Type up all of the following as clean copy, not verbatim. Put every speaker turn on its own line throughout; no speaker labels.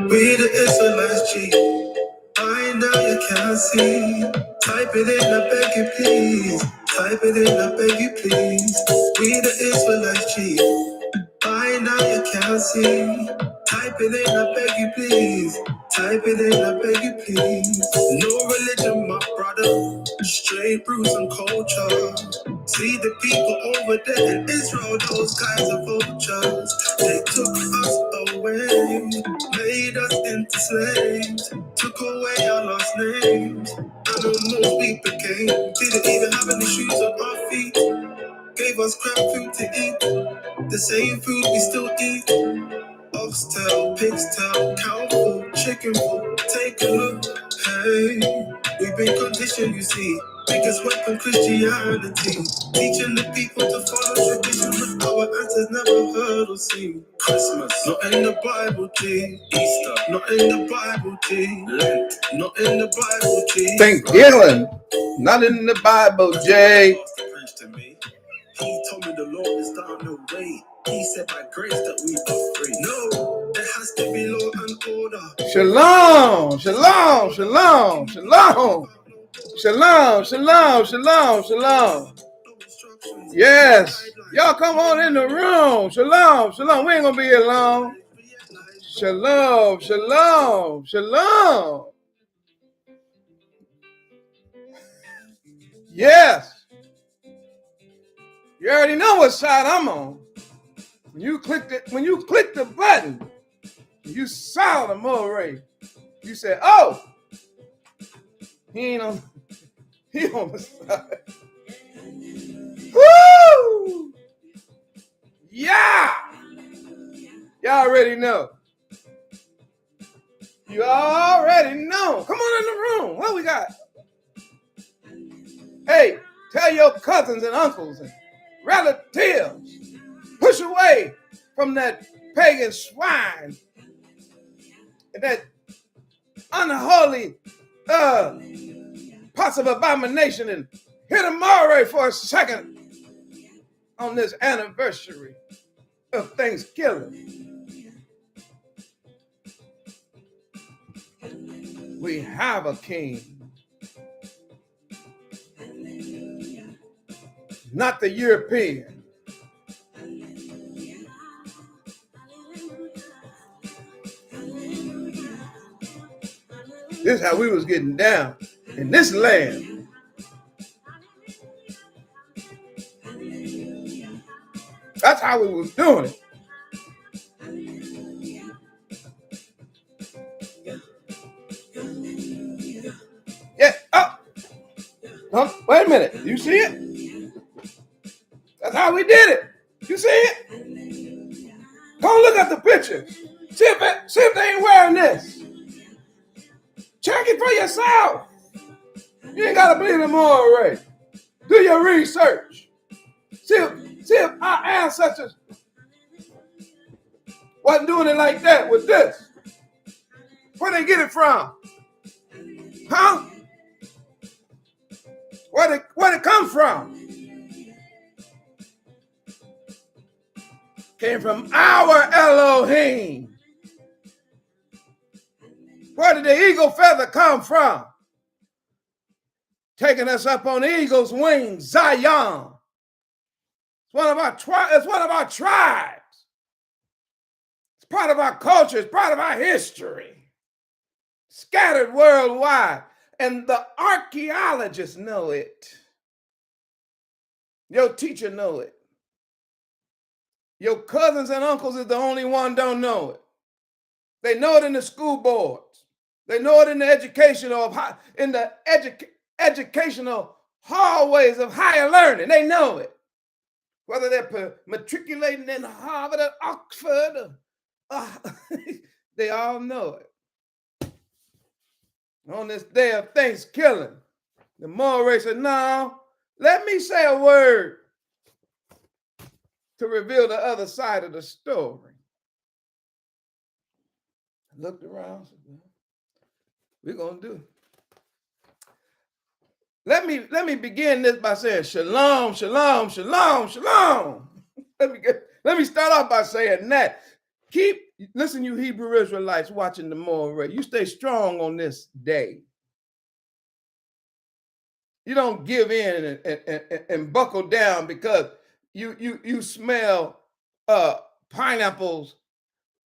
We the Israelites, G. I know you can't see. Type it in, I beg you, please. Type it in, I beg you, please. We the Israelites, G. I know you can't see. Type it in, I beg you, please. Type it in, I beg you, please. No religion, my brother. Straight roots and culture. See the people over there in Israel, those guys are vultures. They took us away, made us into slaves, took away our last names. Animals we became, didn't even have any shoes on our feet. Gave us crap food to eat, the same food we still eat. Oxtail, pig's tail, cow food, chicken food. Take a look, hey, we've been conditioned, you see. Biggest weapon, Christianity. Teaching the people to follow tradition that our ancestors never heard or seen. Christmas, not in the Bible, G. Easter, not in the Bible, G. Lent, not in the Bible, G.
THANKSKILLIN, not in the Bible, J.
He told me the Lord is down the way. He said by grace that we are free. No, there has to be law and order.
Shalom, shalom, shalom, shalom. Shalom, shalom, shalom, shalom. Yes, y'all come on in the room. Shalom, shalom. We ain't gonna be here long. Shalom, shalom, shalom. Yes. You already know what side I'm on. When you click the button, you saw the MOREH. You said, "Oh, he on the side." Woo! Yeah. Y'all already know. You already know. Come on in the room. What we got? Hey, tell your cousins and uncles and relatives, push away from that pagan swine and that unholy pots of abomination, and hear the MOREH for a second on this anniversary of Thanksgiving. We have a king, not the European. This is how we was getting down in this land. That's how we was doing it. Yeah. Oh, wait a minute. You see it? That's how we did it. You see it? Go look at the picture. See if they ain't wearing this. Check it for yourself. You ain't gotta believe the MOREH. Do your research. See if our ancestors wasn't doing it like that with this. Where they get it from? Huh? Where'd it come from? Came from our Elohim. Where did the eagle feather come from? Taking us up on the eagle's wings, Zion. It's one of our tribes. It's part of our culture. It's part of our history. Scattered worldwide. And the archaeologists know it. Your teacher know it. Your cousins and uncles is the only one don't know it. They know it in the school boards. They know it in the educational hallways of higher learning. They know it. Whether they're matriculating in Harvard or Oxford, they all know it. On this day of Thanksgiving, the MOREH said, no, let me say a word to reveal the other side of the story. I looked around, said, well, we're going to do it. Let me begin this by saying shalom, shalom, shalom, shalom. Let me start off by saying that. Listen, you Hebrew Israelites watching the MOREH, you stay strong on this day. You don't give in and buckle down because you smell pineapples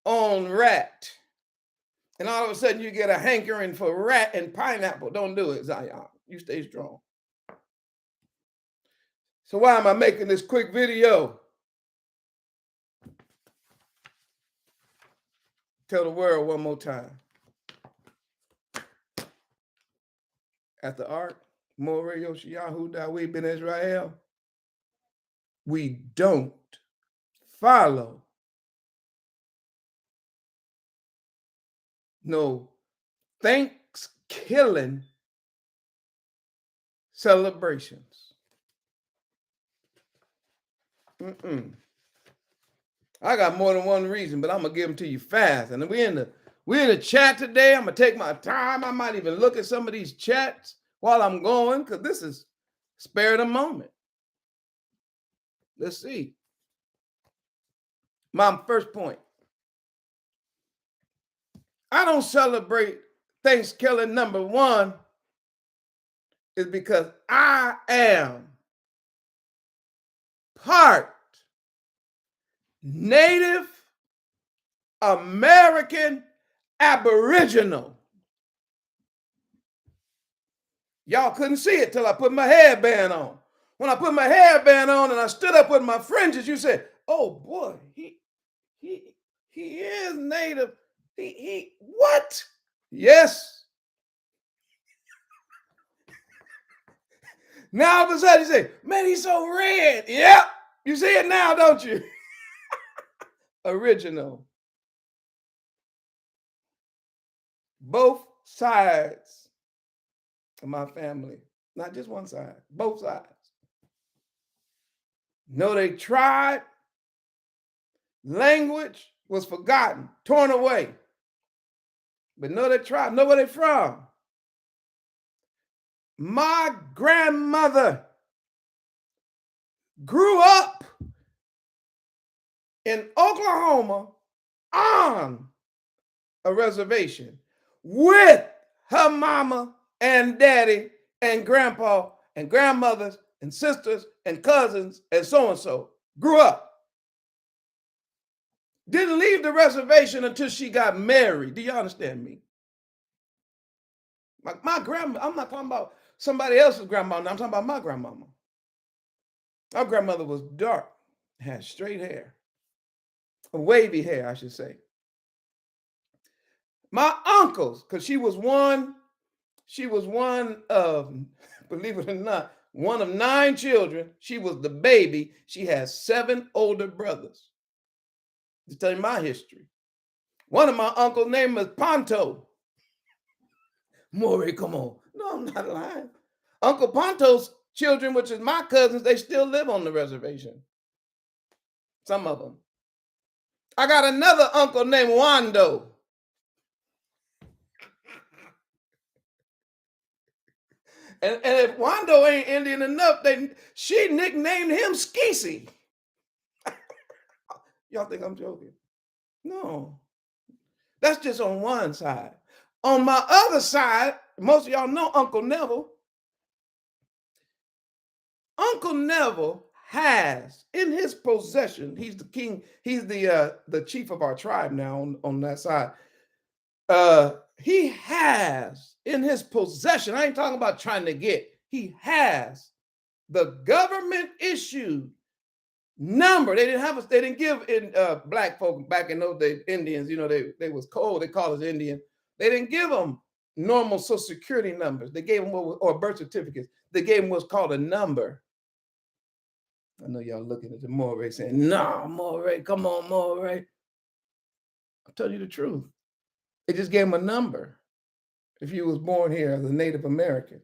on rat. And all of a sudden you get a hankering for rat and pineapple. Don't do it, Zion. You stay strong. So why am I making this quick video? Tell the world one more time. At the ARK, MOREH Yoshiyahu Dawid Ben Israel, we don't follow no Thanksgiving celebrations. I got more than one reason, but I'm gonna give them to you fast. And we're in the chat today. I'm gonna take my time. I might even look at some of these chats while I'm going, because this is spare the moment. Let's see. My first point. I don't celebrate Thanksgiving. Number one is because I am part Native American Aboriginal. Y'all couldn't see it till I put my hairband on. When I put my hairband on and I stood up with my fringes, you said, oh boy, he is Native. He what? Yes. Now all of a sudden you say, man, he's so red. Yep. You see it now, don't you? Original. Both sides of my family, not just one side, both sides. No, they tried. Language was forgotten, torn away. But no, they tried. Know where they from. My grandmother grew up in Oklahoma on a reservation with her mama and daddy and grandpa and grandmothers and sisters and cousins and so. Grew up. Didn't leave the reservation until she got married. Do you understand me? My grandma, I'm not talking about somebody else's grandmama. I'm talking about my grandmama. Our grandmother was dark, had straight hair, wavy hair, I should say. My uncles, because she was one of, believe it or not, one of 9 children. She was the baby. She has 7 older brothers. To tell you my history. One of my uncles' name was Ponto. MOREH, come on. No, I'm not lying. Uncle Ponto's children, which is my cousins, they still live on the reservation. Some of them. I got another uncle named Wando. And if Wando ain't Indian enough, she nicknamed him Skeesy. Y'all think I'm joking? No. That's just on one side. On my other side, most of y'all know Uncle Neville. Uncle Neville has in his possession, he's the king, he's the chief of our tribe now on that side. He has in his possession, I ain't talking about trying to get, he has the government issued number. They didn't give in black folk back in those days, Indians, you know, they was cold, they call us Indian. They didn't give them normal social security numbers. They gave them or birth certificates. They gave them what's called a number. I know y'all looking at the MOREH saying, "No, MOREH, come on, MOREH." I'll tell you the truth. They just gave them a number. If you was born here as a Native American,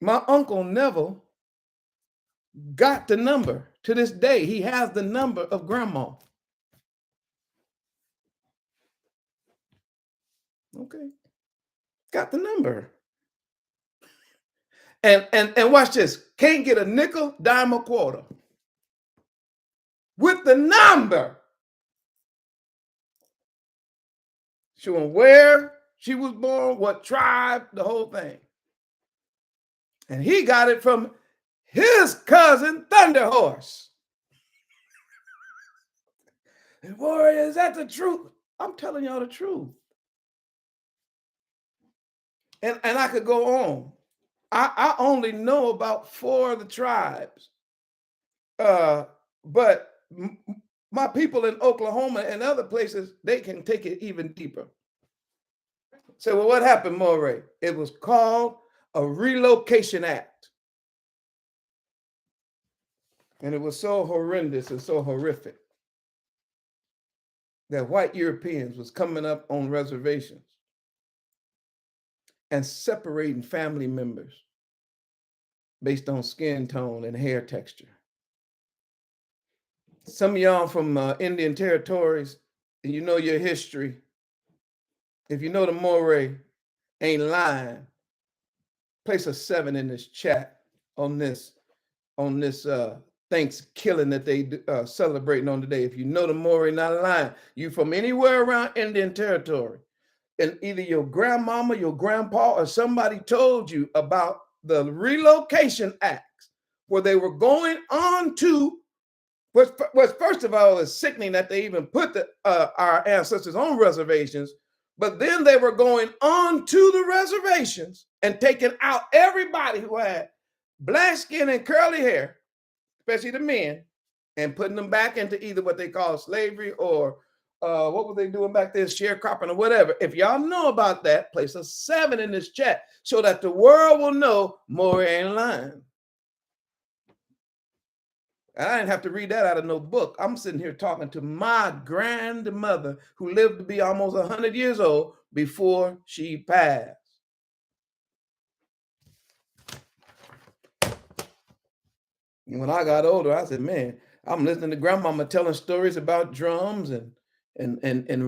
my Uncle Neville got the number. To this day, he has the number of grandma. Okay. Got the number. And watch this. Can't get a nickel, dime, or quarter. With the number. Showing where she was born, what tribe, the whole thing. And he got it from his cousin, Thunderhorse. And warrior, is that the truth? I'm telling y'all the truth. And I could go on. I only know about 4 of the tribes. But my people in Oklahoma and other places, they can take it even deeper. So, well, what happened, MOREH? It was called a Relocation Act. And it was so horrendous and so horrific that white Europeans was coming up on reservations and separating family members based on skin tone and hair texture. Some of y'all from Indian territories, and you know your history. If you know the MOREH ain't lying, place a 7 in this chat on this THANKSKILLIN that they celebrating on today. If you know the MOREH not lying, you from anywhere around Indian territory, and either your grandmama, your grandpa, or somebody told you about the Relocation Act, where they were going on to, was first of all, is sickening that they even put our ancestors on reservations, but then they were going on to the reservations and taking out everybody who had black skin and curly hair, especially the men, and putting them back into either what they call slavery or what were they doing back there, sharecropping or whatever. If y'all know about that, place a 7 in this chat so that the world will know MOREH ain't lying. And I didn't have to read that out of no book. I'm sitting here talking to my grandmother who lived to be almost 100 years old before she passed. And when I got older, I said, man, I'm listening to grandmama telling stories about drums and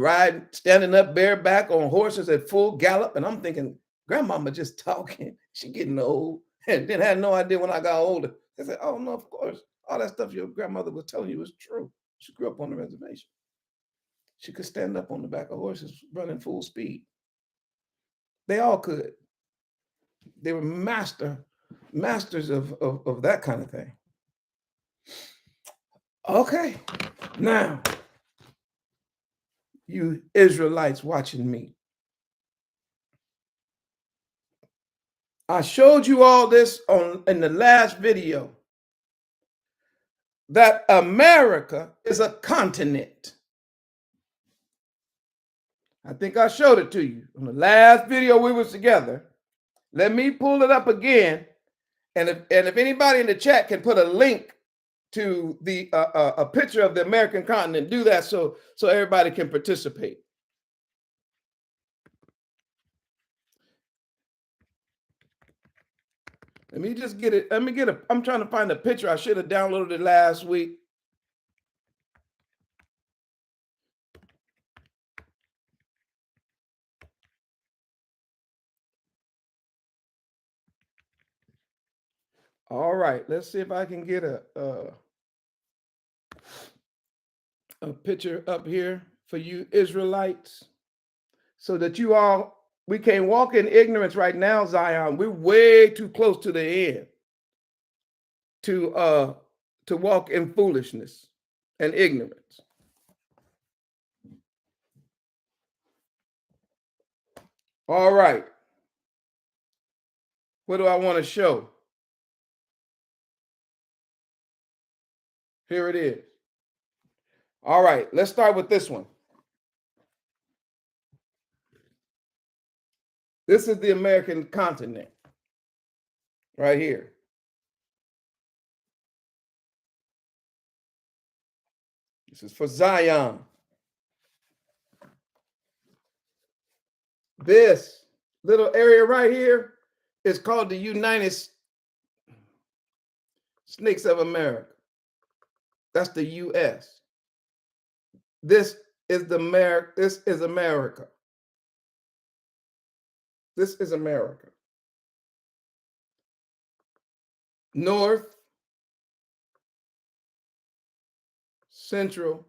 riding, standing up bareback on horses at full gallop. And I'm thinking, grandmama just talking. She getting old. And then had no idea when I got older. I said, oh, no, of course. All that stuff your grandmother was telling you was true. She grew up on the reservation. She could stand up on the back of horses running full speed. They all could. They were masters of that kind of thing. Okay, now, you Israelites watching me. I showed you all this in the last video, that America is a continent. I think I showed it to you on the last video we was together. Let me pull it up again. And if anybody in the chat can put a link to the a picture of the American continent, do that so everybody can participate. Let me just get it. I'm trying to find a picture. I should have downloaded it last week. All right, let's see if I can get a picture up here for you Israelites, so that you all, we can't walk in ignorance right now, Zion. We're way too close to the end. to walk in foolishness and ignorance. All right. What do I want to show? Here it is. All right, let's start with this one. This is the American continent right here. This is for Zion. This little area right here is called the United States of America. That's the U.S. This is America. This is America. This is America. North, Central,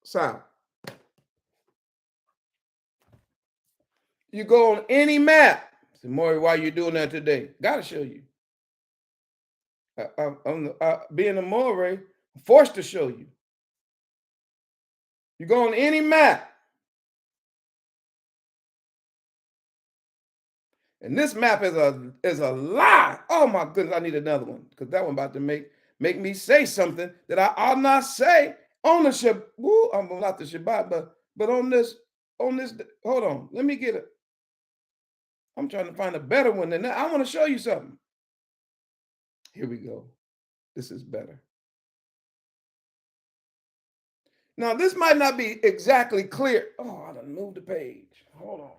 South. You go on any map. Say, Moreh, why are you doing that today? Got to show you. Being a Moreh, I'm forced to show you. You go on any map. And this map is a lie. Oh my goodness, I need another one because that one about to make me say something that I ought not say on the Shabbat. I'm not the Shabbat, but on this, hold on, let me get it. I'm trying to find a better one than that. I want to show you something. Here we go. This is better. Now, this might not be exactly clear. Oh, I done moved the page. Hold on.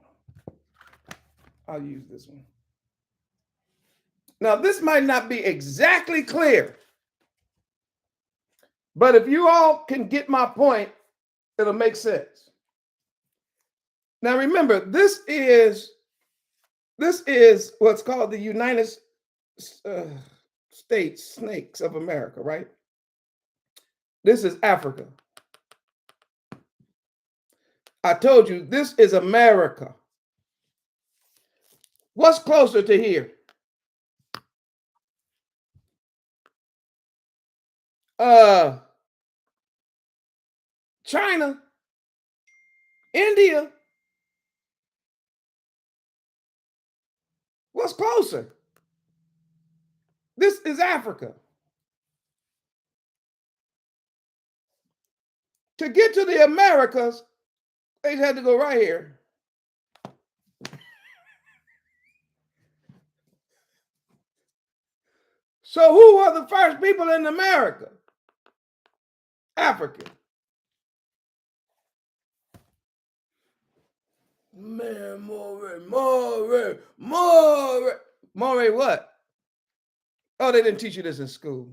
I'll use this one. Now, this might not be exactly clear, but if you all can get my point, it'll make sense. Now, remember, this is what's called the United States Snakes of America, right? This is Africa. I told you, this is America. What's closer to here? China, India. What's closer? This is Africa. To get to the Americas, they had to go right here. So who were the first people in America? African. Man, Moreh what? Oh, they didn't teach you this in school.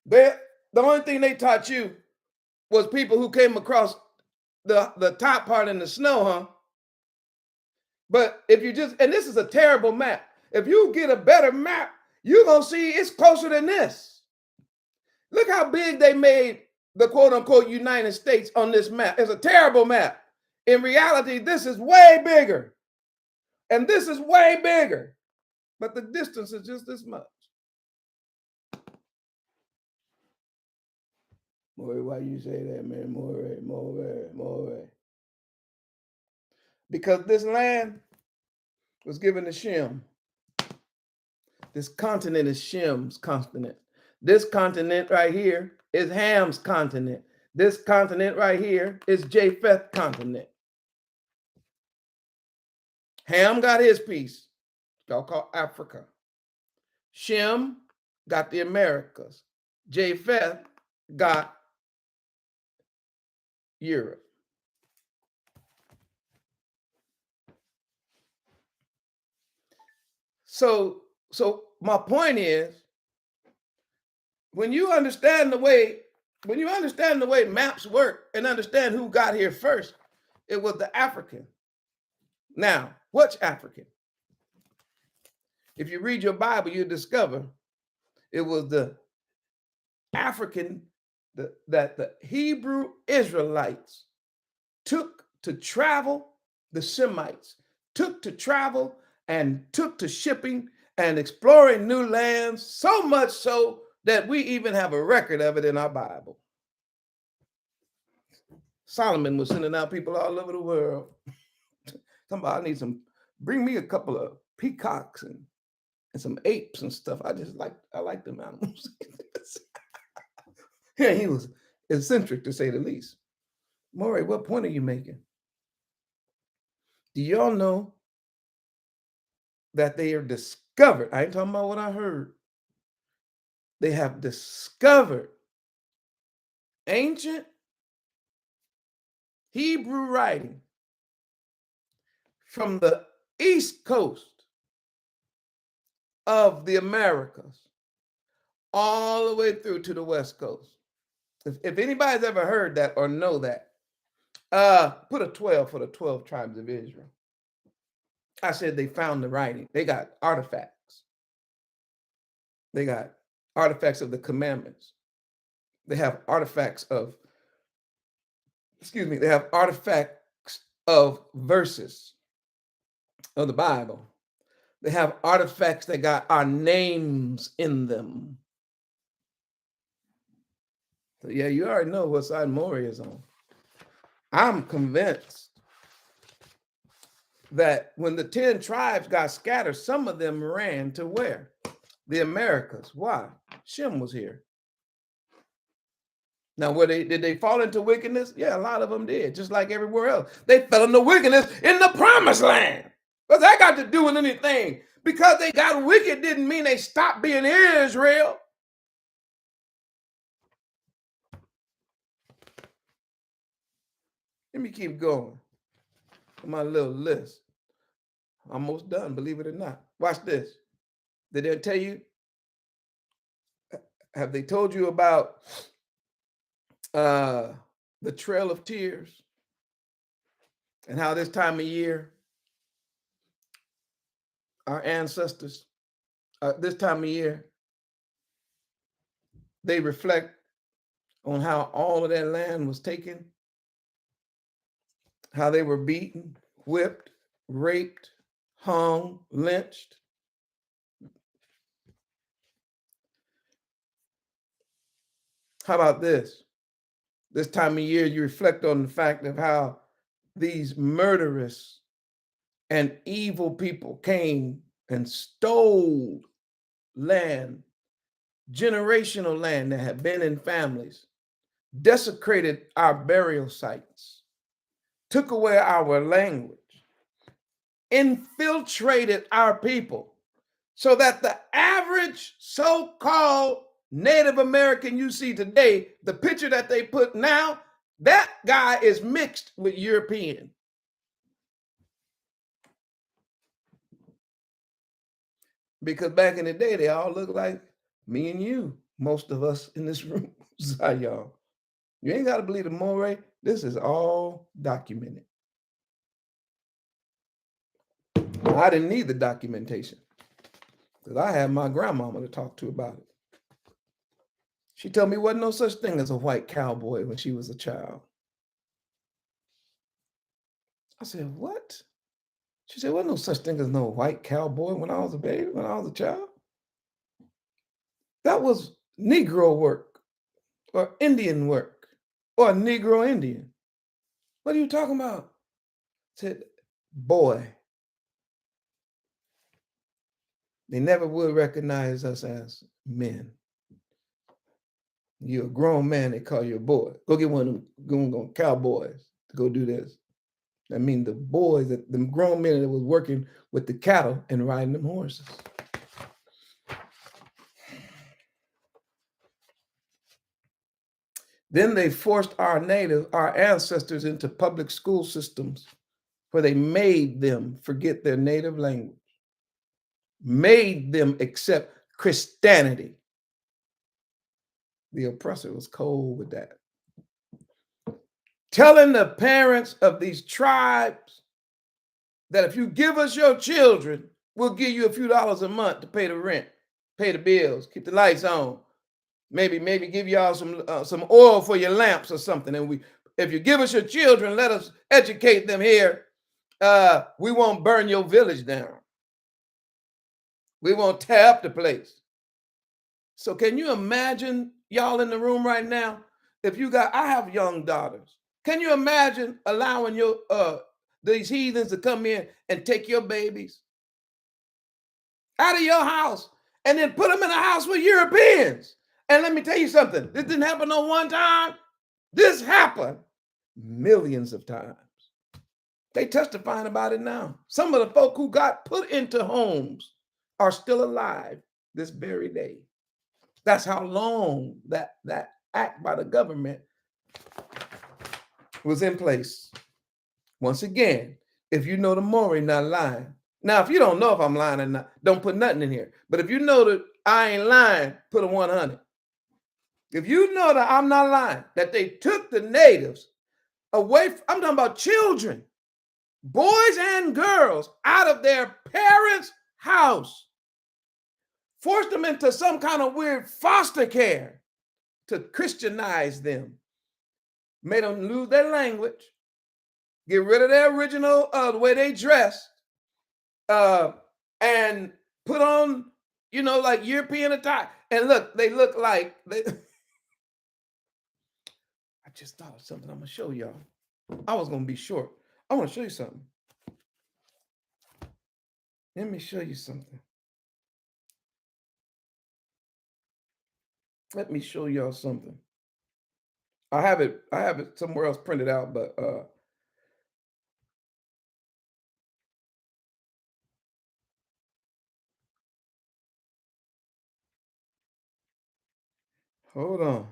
The only thing they taught you was people who came across the top part in the snow, huh? But if you just, and this is a terrible map. If you get a better map, you're going to see it's closer than this. Look how big they made the quote unquote United States on this map. It's a terrible map. In reality, this is way bigger. And this is way bigger. But the distance is just this much. Moreh, why you say that, man? Moreh. Because this land was given to Shem. This continent is Shem's continent. This continent right here is Ham's continent. This continent right here is Japheth's continent. Ham got his piece. Y'all call Africa. Shem got the Americas. Japheth got Europe. So my point is, when you understand the way maps work and understand who got here first, it was the African. Now, which African? If you read your Bible, you discover it was the African that the Hebrew Israelites took to travel, the Semites took to travel and took to shipping and exploring new lands, so much so that we even have a record of it in our Bible. Solomon was sending out people all over the world. Somebody needs bring me a couple of peacocks and some apes and stuff. I like them animals. Yeah, he was eccentric to say the least. MOREH, what point are you making? Do y'all know that they are discovered? I ain't talking about what I heard. They have discovered ancient Hebrew writing from the East Coast of the Americas all the way through to the West Coast. If anybody's ever heard that or know that, put a 12 for the 12 tribes of Israel. I said they found the writing. They got artifacts. They got artifacts of the commandments. They have artifacts of, they have artifacts of verses of the Bible. They have artifacts that got our names in them. So yeah, you already know what side MOREH is on. I'm convinced that when the 10 tribes got scattered, some of them ran to where? The Americas. Why? Shem was here. Now, did they fall into wickedness? Yeah, a lot of them did, just like everywhere else. They fell into wickedness in the promised land. What's that got to do with anything? Because they got wicked didn't mean they stopped being Israel. Let me keep going. My little list. Almost done, believe it or not. Watch this. Did they tell you? Have they told you about the Trail of Tears and how this time of year our ancestors, this time of year, they reflect on how all of that land was taken, how they were beaten, whipped, raped, hung, lynched. How about this? This time of year, you reflect on the fact of how these murderous and evil people came and stole land, generational land that had been in families, desecrated our burial sites, took away our language, infiltrated our people, so that the average so-called Native American you see today, the picture that they put now, that guy is mixed with European. Because back in the day, they all look like me and you, most of us in this room. Sorry, y'all. You ain't got to believe the MOREH. This is all documented. I didn't need the documentation because I had my grandmama to talk to about it. She told me wasn't no such thing as a white cowboy when she was a child. I said, what? She said, wasn't no such thing as no white cowboy when I was a baby, when I was a child. That was Negro work or Indian work or a Negro Indian. What are you talking about? I said, boy. They never would recognize us as men. You're a grown man, they call you a boy. Go get one of them cowboys to go do this. I mean, the boys, the grown men that was working with the cattle and riding them horses. Then they forced our ancestors into public school systems where they made them forget their native language, made them accept Christianity. The oppressor was cold with that. Telling the parents of these tribes that if you give us your children, we'll give you a few dollars a month to pay the rent, pay the bills, keep the lights on, maybe give y'all some oil for your lamps or something. And if you give us your children, let us educate them here. We won't burn your village down. We won't tear up the place. So can you imagine, y'all in the room right now, if you got, I have young daughters. Can you imagine allowing your these heathens to come in and take your babies out of your house and then put them in a house with Europeans? And let me tell you something, this didn't happen on one time. This happened millions of times. They testifying about it now. Some of the folk who got put into homes are still alive this very day. That's how long that act by the government was in place. Once again, if you know the MOREH, not lying. Now, if you don't know if I'm lying or not, don't put nothing in here. But if you know that I ain't lying, put a 100. If you know that I'm not lying, that they took the natives away, I'm talking about children, boys and girls, out of their parents' house, forced them into some kind of weird foster care to Christianize them, made them lose their language, get rid of their original, the way they dressed, and put on, like European attire. And look, they look like they. I just thought of something I'm gonna show y'all. I was gonna be short. I want to show you something. Let me show you something. Let me show y'all something. I have it somewhere else printed out, but hold on.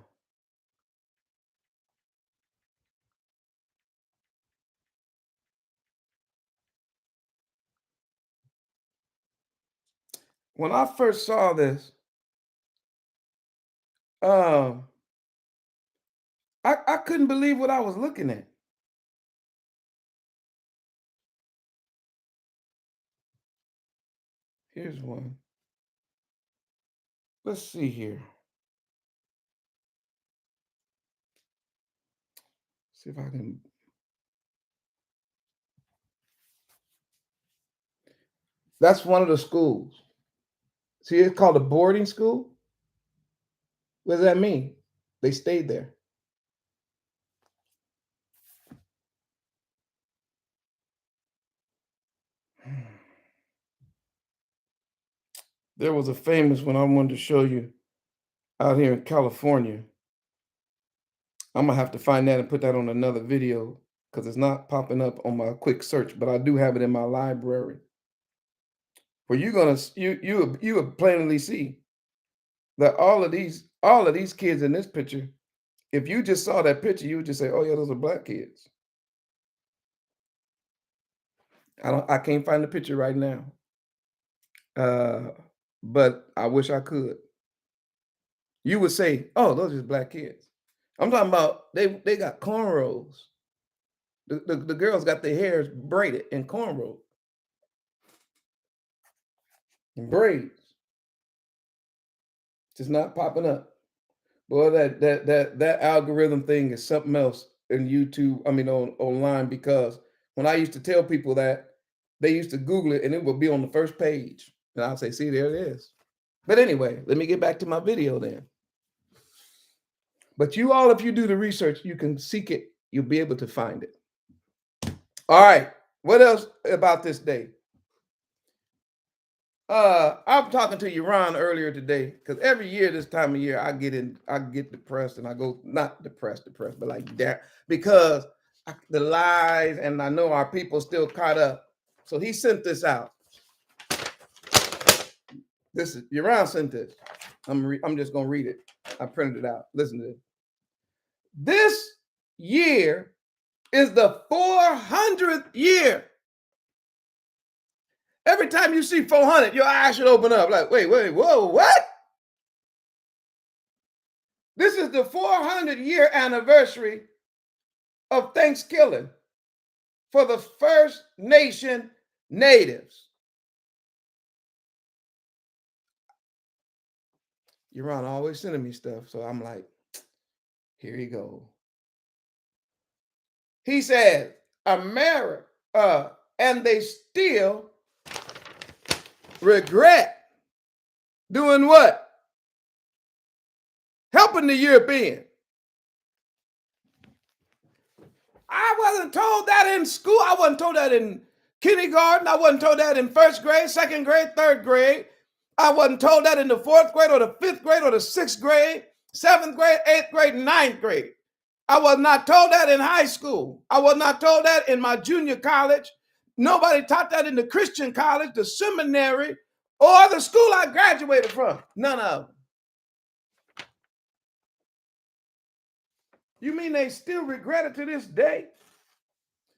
When I first saw this, I couldn't believe what I was looking at. Here's one. Let's see here. See if I can. That's one of the schools. See, it's called a boarding school. What does that mean? They stayed there. There was a famous one I wanted to show you out here in California. I'm gonna have to find that and put that on another video because it's not popping up on my quick search, but I do have it in my library. Where you will plainly see that all of these kids in this picture, if you just saw that picture, you would just say, "Oh yeah, those are black kids." I can't find the picture right now, but I wish I could. You would say, "Oh, those are just black kids." I'm talking about they got cornrows. The girls got their hairs braided in cornrows and braids. Just not popping up. Boy, that algorithm thing is something else in YouTube. I mean, online, because when I used to tell people that, they used to Google it and it would be on the first page, and I'll say, "See, there it is." But anyway, let me get back to my video then. But you all, if you do the research, you can seek it. You'll be able to find it. All right. What else about this day? I'm talking to Iran earlier today because every year this time of year I get depressed and I go, not depressed, but like that, because the lies, and I know our people still caught up. So he sent this out. This is Iran sent this. I'm just gonna read it. I printed it out. Listen to this. This year is the 400th year. Every time you see 400, your eyes should open up like, wait, whoa, what? This is the 400-year anniversary of THANKSKILLIN for the First Nation natives. Iran always sending me stuff, so I'm like, here you go. He said, America, and they still regret Doing what? Helping the European. I wasn't told that in school. I wasn't told that in kindergarten. I wasn't told that in first grade, second grade, third grade. I wasn't told that in the fourth grade or the fifth grade or the sixth grade, seventh grade, eighth grade, ninth grade. I was not told that in high school. I was not told that in my junior college. Nobody taught that in the Christian college, the seminary, or the school I graduated from. None of them. You mean they still regret it to this day?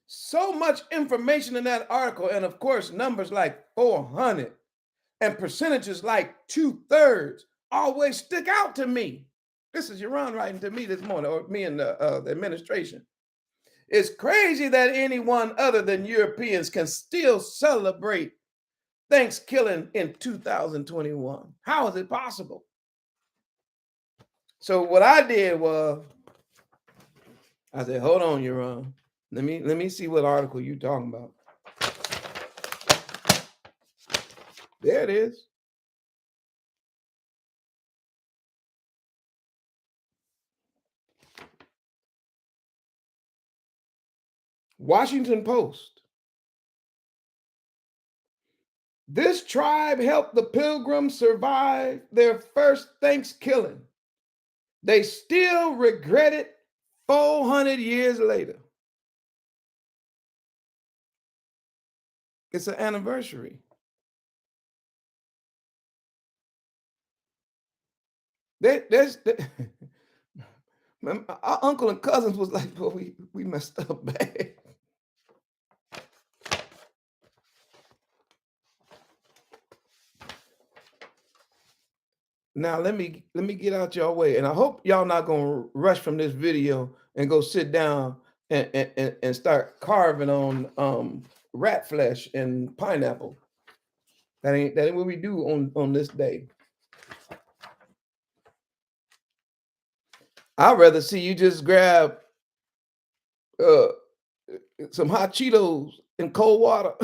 So much information in that article, and of course, numbers like 400 and percentages like 2/3 always stick out to me. This is Yaron writing to me this morning, or me and the administration. It's crazy that anyone other than Europeans can still celebrate Thanksgiving in 2021. How is it possible? So what I did was, I said, hold on, Yaron. Let me see what article you're talking about. There it is. Washington Post. This tribe helped the Pilgrims survive their first Thanksgiving. They still regret it 400 years later. It's an anniversary. My uncle and cousins was like, "Boy, we messed up bad." Now let me get out your way, and I hope y'all not gonna rush from this video and go sit down and start carving on rat flesh and pineapple. That ain't what we do on this day. I'd rather see you just grab some hot Cheetos and cold water,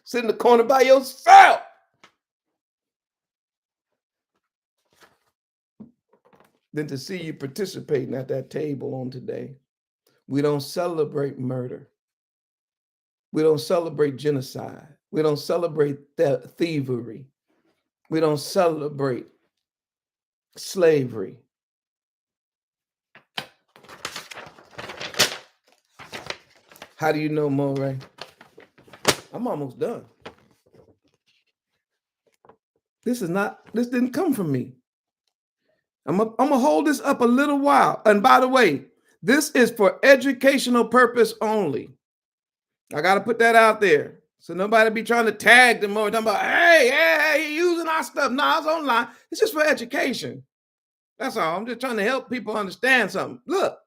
sit in the corner by yourself, than to see you participating at that table on today. We don't celebrate murder. We don't celebrate genocide. We don't celebrate thievery. We don't celebrate slavery. How do you know, MOREH? I'm almost done. This didn't come from me. I'm gonna hold this up a little while. And by the way, this is for educational purpose only. I got to put that out there. So nobody be trying to tag them or talking about, hey, you using our stuff. No, it's online. It's just for education. That's all. I'm just trying to help people understand something. Look,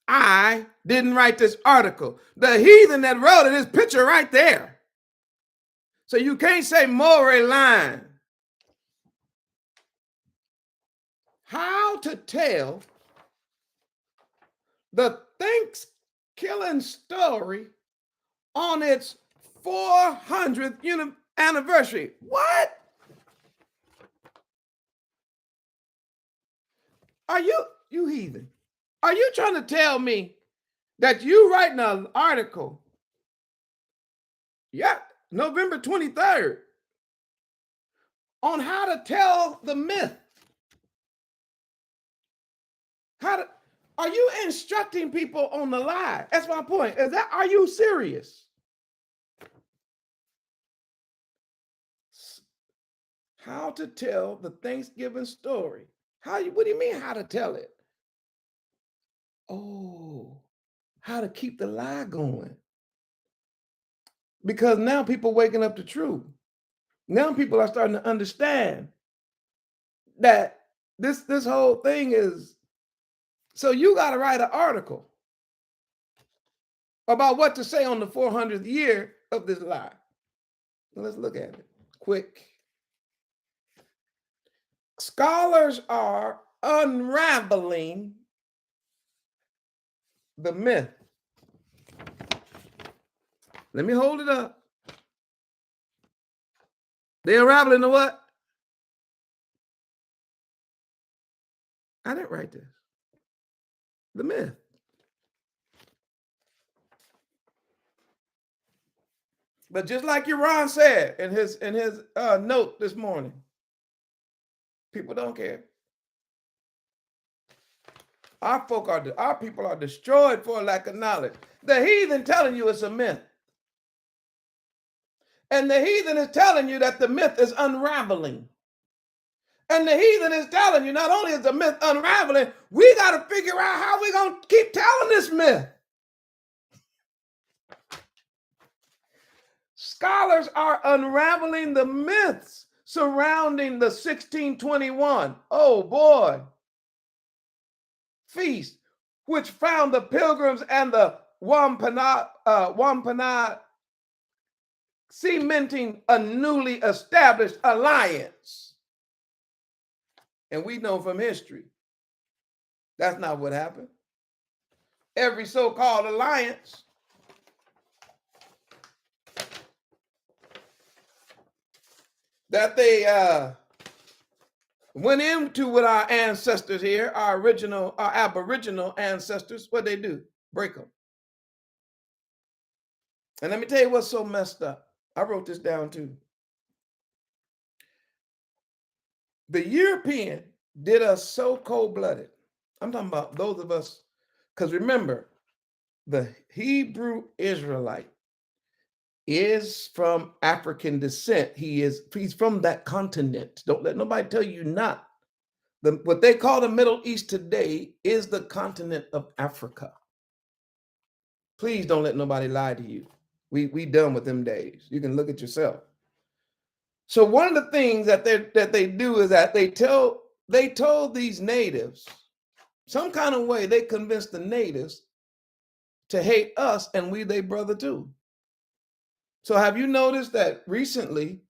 I didn't write this article. The heathen that wrote it is picture right there. So you can't say MOREH line. How to tell the Thanksgiving story on its 400th anniversary. What? Are you heathen? Are you trying to tell me that you writing an article? Yeah, November 23rd on how to tell the myth. Are you instructing people on the lie? That's my point. Are you serious? How to tell the Thanksgiving story. What do you mean how to tell it? Oh, how to keep the lie going. Because now people waking up to truth. Now people are starting to understand that this whole thing is, so you got to write an article about what to say on the 400th year of this lie. Let's look at it quick. Scholars are unraveling the myth. Let me hold it up. They unraveling the what? I didn't write this. The myth. But just like Ron said in his note this morning, people don't care. Our people are destroyed for lack of knowledge. The heathen telling you it's a myth. And the heathen is telling you that the myth is unraveling. And the heathen is telling you not only is the myth unraveling, we got to figure out how we're going to keep telling this myth. Scholars are unraveling the myths surrounding the 1621, oh boy, feast, which found the Pilgrims and the Wampanoag cementing a newly established alliance. And we know from history, that's not what happened. Every so-called alliance that they went into with our ancestors here, our Aboriginal ancestors, what they do? Break them. And let me tell you what's so messed up. I wrote this down too. The European did us so cold-blooded. I'm talking about those of us, because remember, the Hebrew Israelite is from African descent. He's from that continent. Don't let nobody tell you not. What they call the Middle East today is the continent of Africa. Please don't let nobody lie to you. We done with them days. You can look at yourself. So one of the things that they do is that they told these natives, some kind of way they convinced the natives to hate us, and we they brother too. So have you noticed that recently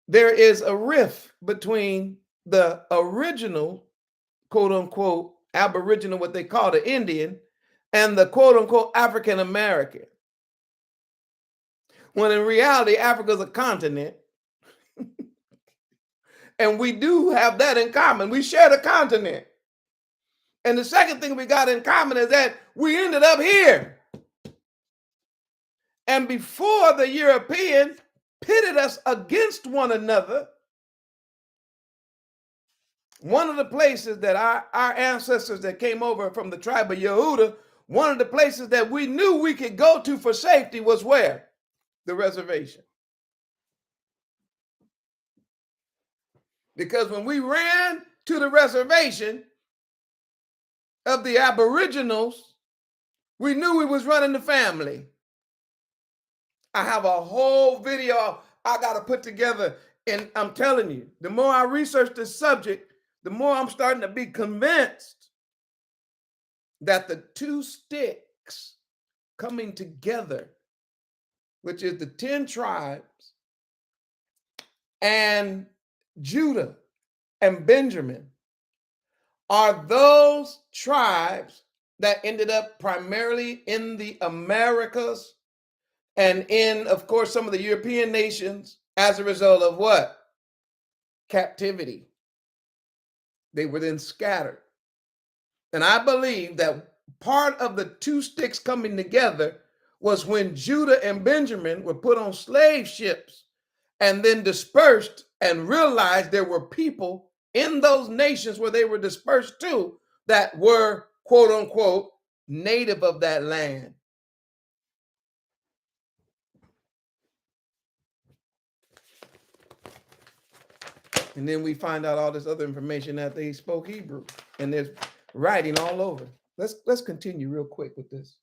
there is a rift between the original, quote unquote, Aboriginal, what they call the Indian, and the quote unquote African American? When in reality, Africa is a continent. And we do have that in common. We share the continent. And the second thing we got in common is that we ended up here. And before the European pitted us against one another, one of the places that our ancestors that came over from the tribe of Yehuda, one of the places that we knew we could go to for safety was where? The reservation. Because when we ran to the reservation of the Aboriginals, we knew we was running the family. I have a whole video I got to put together, and I'm telling you, the more I research this subject, the more I'm starting to be convinced that the two sticks coming together, which is the 10 tribes and Judah and Benjamin, are those tribes that ended up primarily in the Americas and in, of course, some of the European nations as a result of what? Captivity. They were then scattered. And I believe that part of the two sticks coming together was when Judah and Benjamin were put on slave ships and then dispersed and realized there were people in those nations where they were dispersed to that were, quote unquote, native of that land. And then we find out all this other information that they spoke Hebrew, and there's writing all over. Let's continue real quick with this.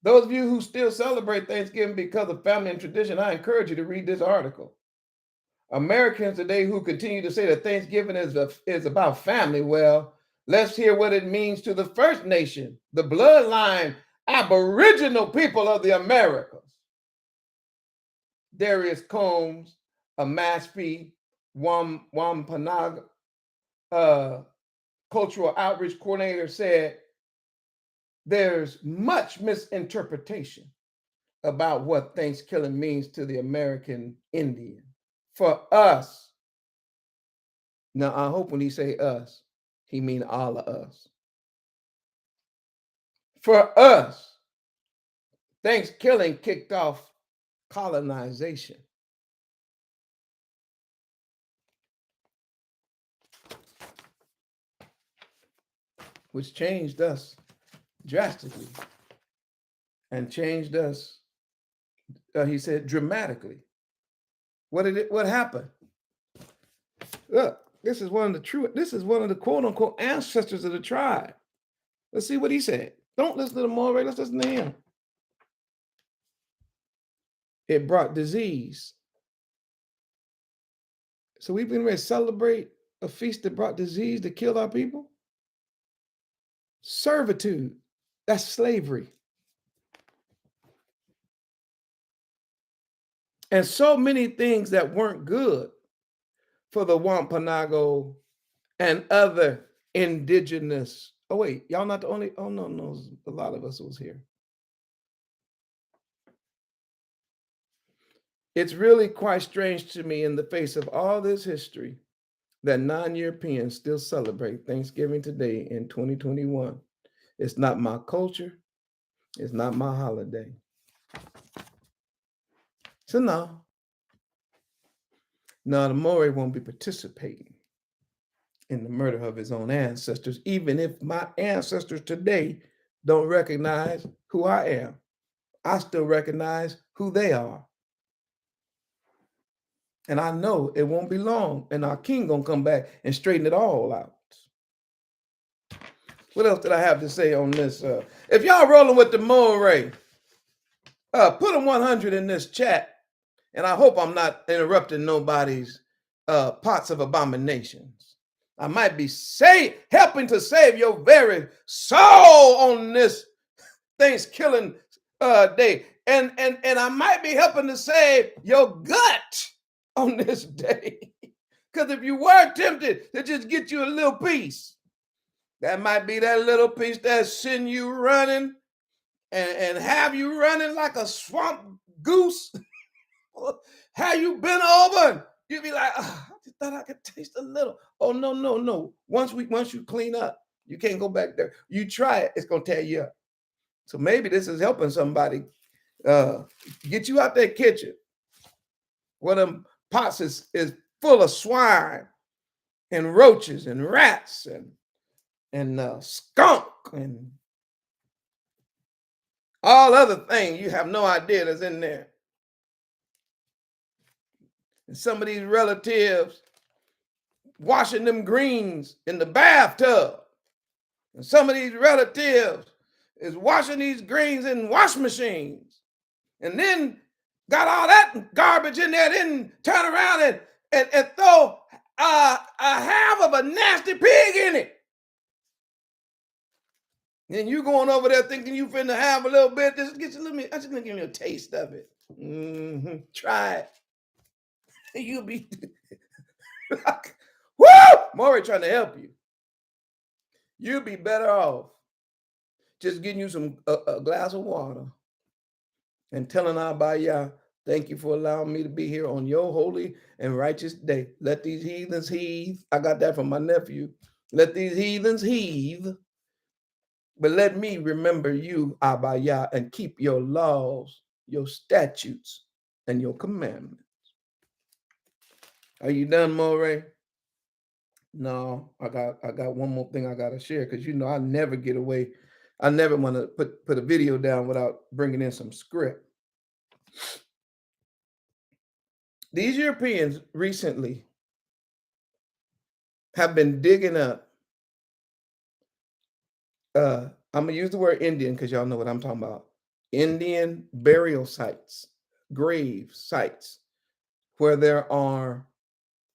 Those of you who still celebrate Thanksgiving because of family and tradition, I encourage you to read this article. Americans today who continue to say that Thanksgiving is about family, well, let's hear what it means to the First Nation, the bloodline Aboriginal people of the Americas. Darius Combs, a Mashpee Wampanoag cultural outreach coordinator, said there's much misinterpretation about what Thanksgiving means to the American Indian. For us, now I hope when he say us, he mean all of us. For us, Thanksgiving kicked off colonization. Which changed us drastically and changed us, he said, dramatically. What happened? Look, this is one of the quote unquote ancestors of the tribe. Let's see what he said. Don't listen to the MOREH, let's listen to him. It brought disease. So we've been ready to celebrate a feast that brought disease that killed our people? Servitude, that's slavery. And so many things that weren't good for the Wampanoag and other indigenous. Oh, wait, y'all not the only, oh no, a lot of us was here. It's really quite strange to me in the face of all this history that non-Europeans still celebrate Thanksgiving today in 2021. It's not my culture. It's not my holiday. So no, the MOREH won't be participating in the murder of his own ancestors, even if my ancestors today don't recognize who I am. I still recognize who they are. And I know it won't be long, and our king gonna come back and straighten it all out. What else did I have to say on this? If y'all rolling with the MOREH, put a 100 in this chat, and I hope I'm not interrupting nobody's pots of abominations. I might be helping to save your very soul on this Thanksgiving day, and I might be helping to save your gut on this day. Because if you were tempted to just get you a little piece, that might be that little piece that send you running and have you running like a swamp goose. Have you been over? You'd be like, oh, I just thought I could taste a little. Oh, no. Once you clean up, you can't go back there. You try it, it's gonna tear you up. So maybe this is helping somebody get you out that kitchen. One of them pots is full of swine and roaches and rats and skunk and all other things you have no idea that's in there. And some of these relatives washing them greens in the bathtub. And some of these relatives is washing these greens in wash machines. And then got all that garbage in there, then turn around and throw a half of a nasty pig in it. And you going over there thinking you finna have a little bit. Just get you a little bit. I'm just gonna give you a taste of it. Try it. You'll be woo! MOREH trying to help you. You'll be better off just getting you a glass of water and telling Abba, thank you for allowing me to be here on your holy and righteous day. Let these heathens heathe. I got that from my nephew. Let these heathens heathe. But let me remember you, Abba, and keep your laws, your statutes, and your commandments. Are you done, MOREH? No, I got one more thing I gotta share, because I never get away. I never want to put a video down without bringing in some script. These Europeans recently have been digging up. I'm gonna use the word Indian because y'all know what I'm talking about. Indian burial sites, grave sites, where there are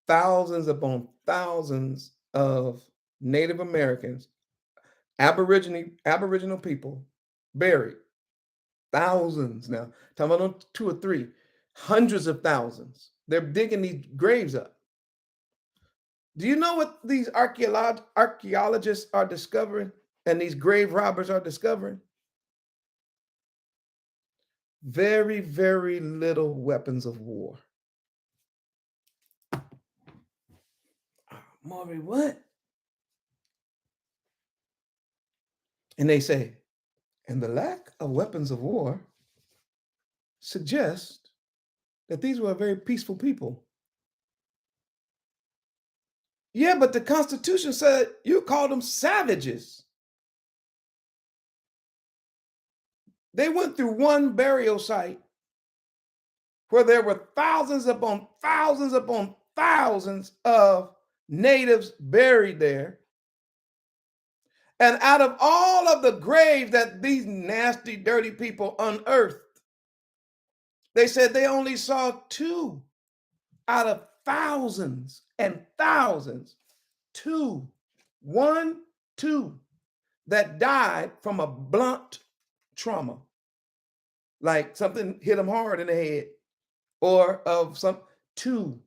thousands upon thousands of Native Americans, Aboriginal people buried. Thousands now. Talking about 2 or 3, hundreds of thousands. They're digging these graves up. Do you know what these archaeologists are discovering and these grave robbers are discovering? Very, very little weapons of war. Maury, what? And they say, and the lack of weapons of war suggests that these were a very peaceful people. Yeah, but the Constitution said you called them savages. They went through one burial site where there were thousands upon thousands of natives buried there. And out of all of the graves that these nasty, dirty people unearthed, they said they only saw 2 out of thousands and thousands. 2, 1, 2 that died from a blunt trauma, like something hit them hard in the head, or of some 2.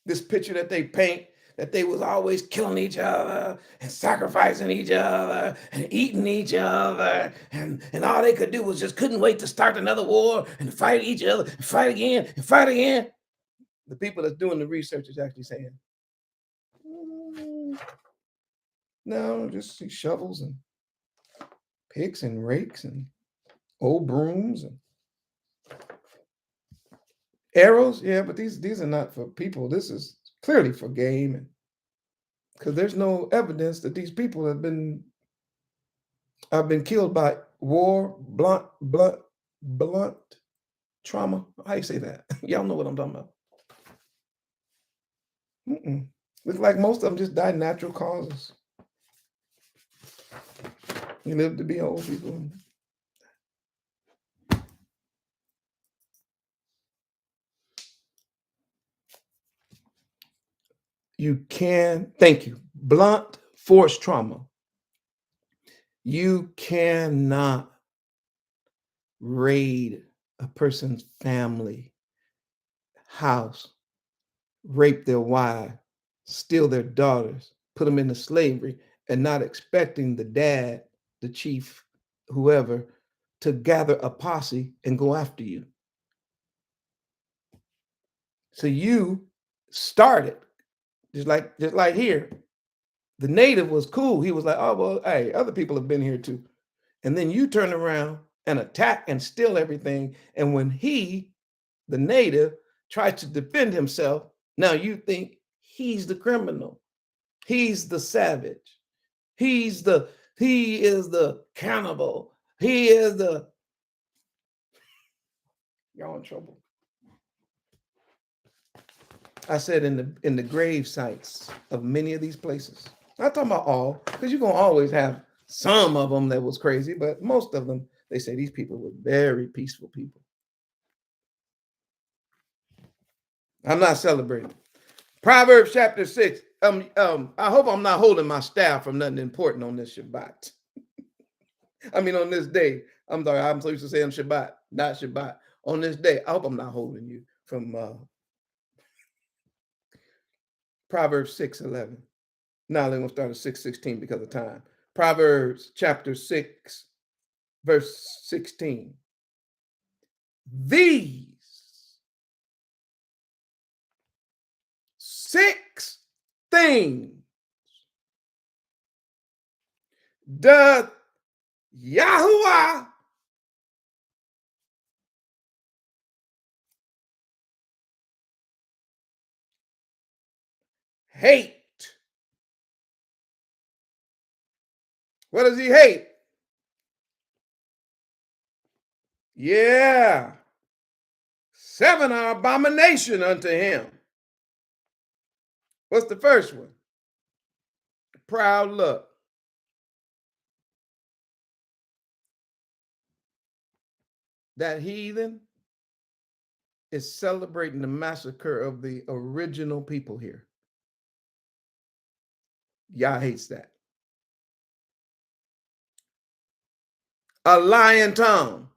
This picture that they paint that they was always killing each other and sacrificing each other and eating each other, and all they could do was just couldn't wait to start another war and fight each other and fight again and fight again. The people that's doing the research is actually saying, no, just see shovels and picks and rakes and old brooms and arrows. Yeah, but these are not for people. This is clearly for game, and because there's no evidence that these people have been killed by war, blunt trauma. How you say that? Y'all know what I'm talking about. Looks like most of them just died natural causes. You live to be old people. You can, thank you, blunt force trauma. You cannot raid a person's family, house, rape their wife, steal their daughters, put them into slavery, and not expecting the dad, the chief, whoever, to gather a posse and go after you. So you started, just like here. The native was cool. He was like, oh, well, hey, other people have been here too. And then you turn around and attack and steal everything. And when he, the native, tries to defend himself, now you think he's the criminal. He's the savage. He is the cannibal. He is the, y'all in trouble. I said in the grave sites of many of these places. Not talking about all, because you're gonna always have some of them that was crazy, but most of them, they say these people were very peaceful people. I'm not celebrating. Proverbs chapter 6. I hope I'm not holding my staff from nothing important on this Shabbat. I mean, on this day. I'm sorry, I'm so used to saying Shabbat, not Shabbat. On this day, I hope I'm not holding you from Proverbs 6:11. Now they're going to start at 6:16 because of time. Proverbs chapter 6, verse 16. These 6 things doth Yahuwah hate. What does he hate? Yeah. 7 are abomination unto him. What's the first one? Proud look. That heathen is celebrating the massacre of the original people here. Yah hates that. A lying tongue.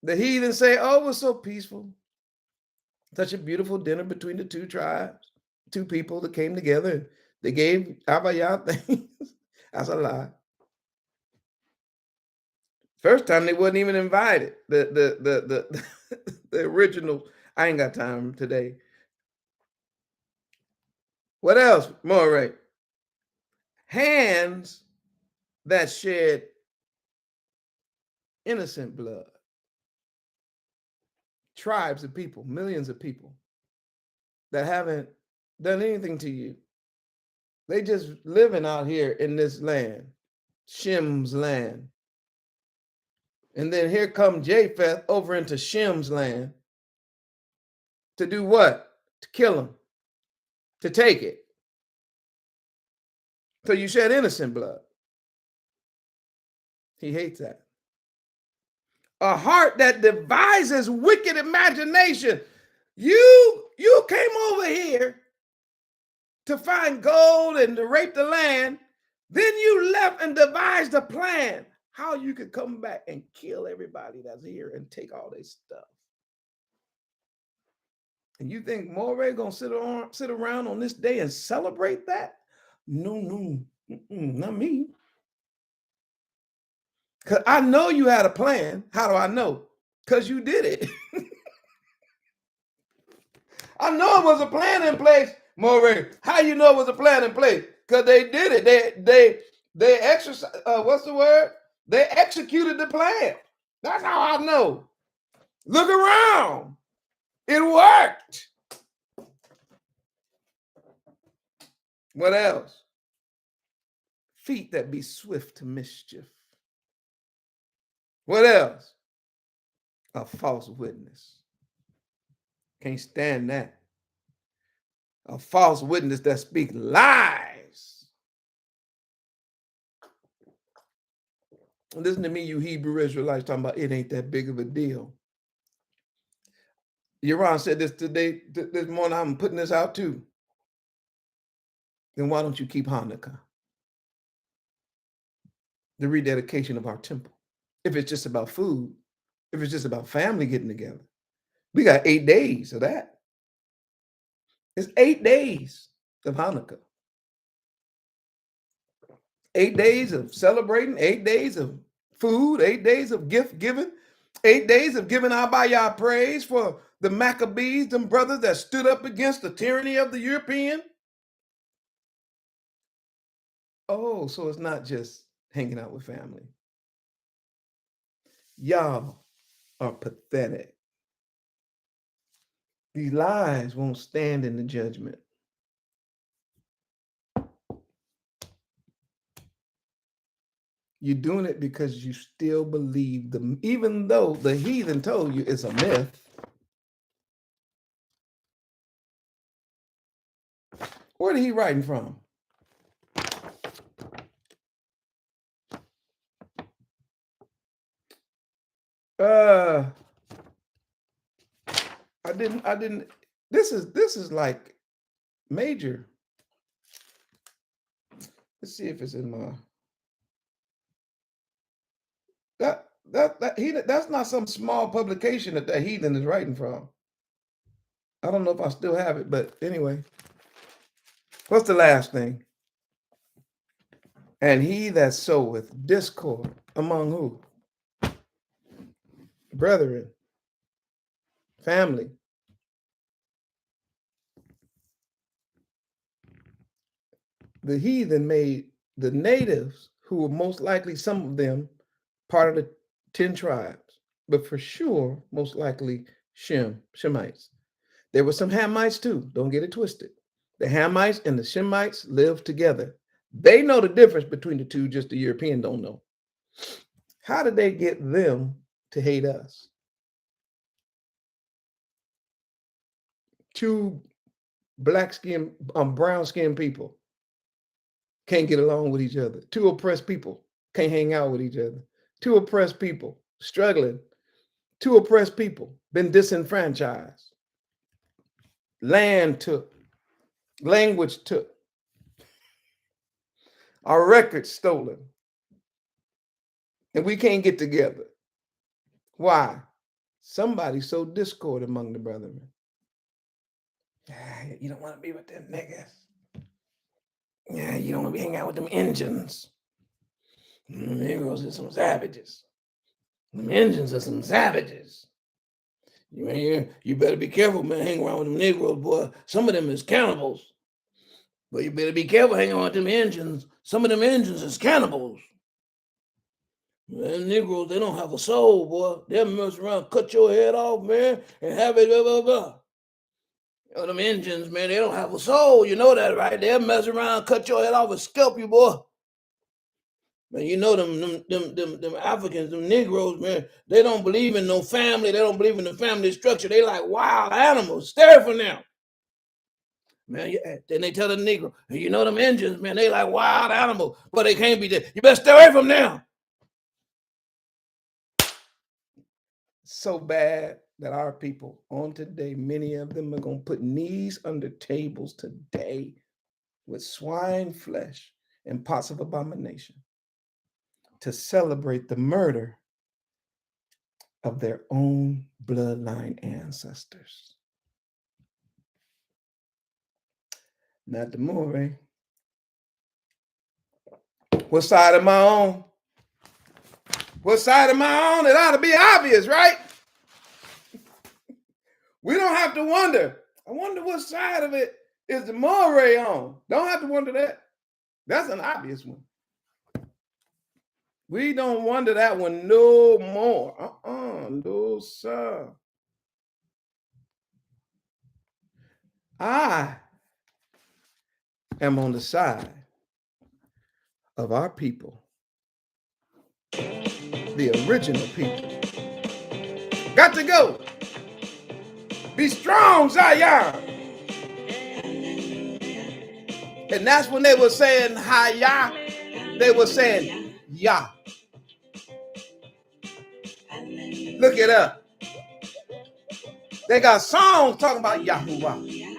The heathen say, oh, it was so peaceful. Such a beautiful dinner between the 2 tribes, 2 people that came together. They gave Abaya things. That's a lie. First time they wasn't even invited. The the original. I ain't got time today. What else, Moray? Hands that shed innocent blood. Tribes of people, millions of people that haven't done anything to you. They just living out here in this land, Shem's land. And then here come Japheth over into Shem's land to do what? To kill him, to take it. So you shed innocent blood. He hates that. A heart that devises wicked imagination. You came over here to find gold and to rape the land. Then you left and devised a plan how you could come back and kill everybody that's here and take all their stuff. And you think MOREH gonna sit around on this day and celebrate that? No, not me. Because I know you had a plan. How do I know? Because you did it. I know it was a plan in place, MOREH. How you know it was a plan in place? Because they did it. They exercised. What's the word? They executed the plan. That's how I know. Look around. It worked. What else? Feet that be swift to mischief. What else? A false witness. Can't stand that. A false witness that speak lies. Listen to me, you Hebrew Israelites, talking about it ain't that big of a deal. Yaron said this today, this morning. I'm putting this out too. Then why don't you keep Hanukkah? The rededication of our temple. If it's just about food, if it's just about family getting together, we got 8 days of that. It's 8 days of Hanukkah. 8 days of celebrating, 8 days of food, 8 days of gift giving, 8 days of giving Abba praise for the Maccabees, them brothers that stood up against the tyranny of the European. Oh, so it's not just hanging out with family. Y'all are pathetic. These lies won't stand in the judgment. You're doing it because you still believe them, even though the heathen told you it's a myth. Where did he writing from? I didn't. This is like major. Let's see if it's in my. That's not some small publication that heathen is writing from. I don't know if I still have it, but anyway. What's the last thing? And he that soweth discord among who? Brethren, family. The heathen made the natives, who were most likely, some of them, part of the 10 tribes, but for sure, most likely Shemites. There were some Hamites too, don't get it twisted. The Hamites and the Shemites lived together. They know the difference between the two, just the European don't know. How did they get them to hate us? Two black-skinned, brown-skinned people can't get along with each other. Two oppressed people can't hang out with each other. Two oppressed people struggling. Two oppressed people been disenfranchised. Land took. Language took. Our records stolen. And we can't get together. Why? Somebody sowed discord among the brethren. You don't want to be with them niggas. Yeah, you don't want to be hanging out with them engines. Negroes are some savages. Them Indians are some savages. You better be careful, man, hang around with them Negroes, boy. Some of them is cannibals. But you better be careful hanging around with them Indians. Some of them Indians is cannibals. Man, Negroes, they don't have a soul, boy. They'll mess around, cut your head off, man, and have it, blah, blah, blah. You know, them Indians, man, they don't have a soul. You know that, right? They'll mess around, cut your head off, and scalp you, boy. Man, you know them Africans, them Negroes, man, they don't believe in no family. They don't believe in the family structure. They like wild animals. Stay from them. Man, then they tell the Negro, you know them Indians, man, they like wild animals, but they can't be there. You better stay away from them. So bad that our people on today, many of them are going to put knees under tables today with swine flesh and pots of abomination to celebrate the murder of their own bloodline ancestors. Not the MOREH. What side am I on? What side am I on? It ought to be obvious, right? We don't have to wonder. I wonder what side of it is the MOREH on. Don't have to wonder that. That's an obvious one. We don't wonder that one no more. No, sir. I am on the side of our people, the original people. Got to go. Be strong, Zion. And that's when they were saying Hi-Yah. They were saying Yah. Look it up. They got songs talking about Yahuwah.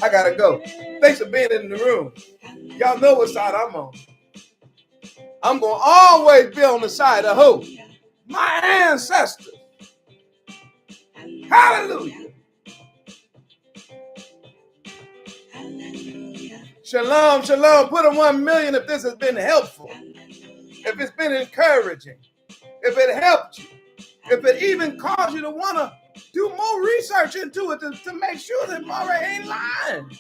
I gotta go. Thanks for being in the room. Y'all know what side I'm on. I'm gonna always be on the side of who? My ancestors. Hallelujah. Shalom, shalom. Put a 1 million if this has been helpful. If it's been encouraging. If it helped you. If it even caused you to want to do more research into it to make sure that MOREH ain't lying.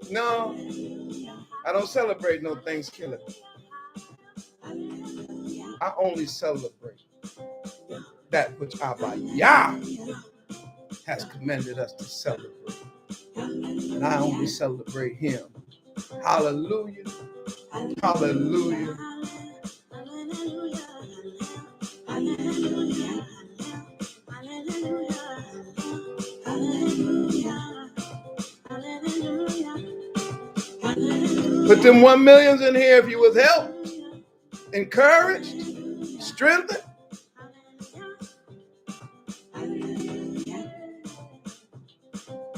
No, I don't celebrate no Thanksgiving. I only celebrate that which Abba Yah has commanded us to celebrate. And I only celebrate him. Hallelujah. Hallelujah. Put them 1 millions in here if you was helped, encouraged, strengthened.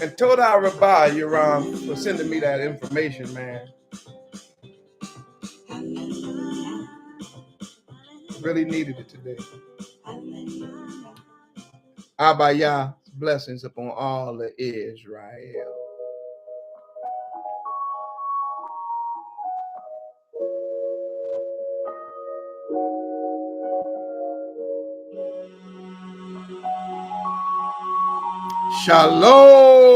And Toda Rabbi, Yoram, for sending me that information, man. Really needed it today. Abba Yah, blessings upon all of Israel. Shalom.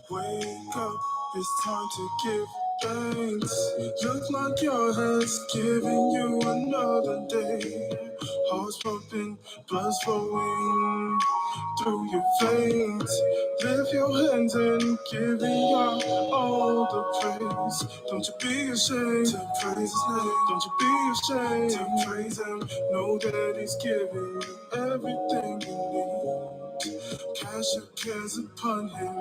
Wake up, it's time to give thanks. Look like your head's giving you another day. Heart's pumping, blood's flowing through your veins. Lift your hands and giving God all the praise. Don't you be ashamed to praise his name. Don't you be ashamed to praise him. Know that he's giving you everything you need. Cast your cares upon him.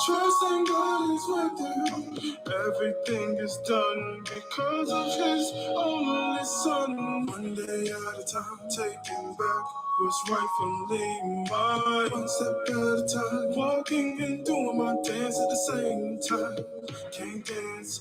Trust in God is with you. Everything is done because of his only son. One day at a time, taking back what's rightfully mine. One step at a time, walking and doing my dance at the same time. Can't dance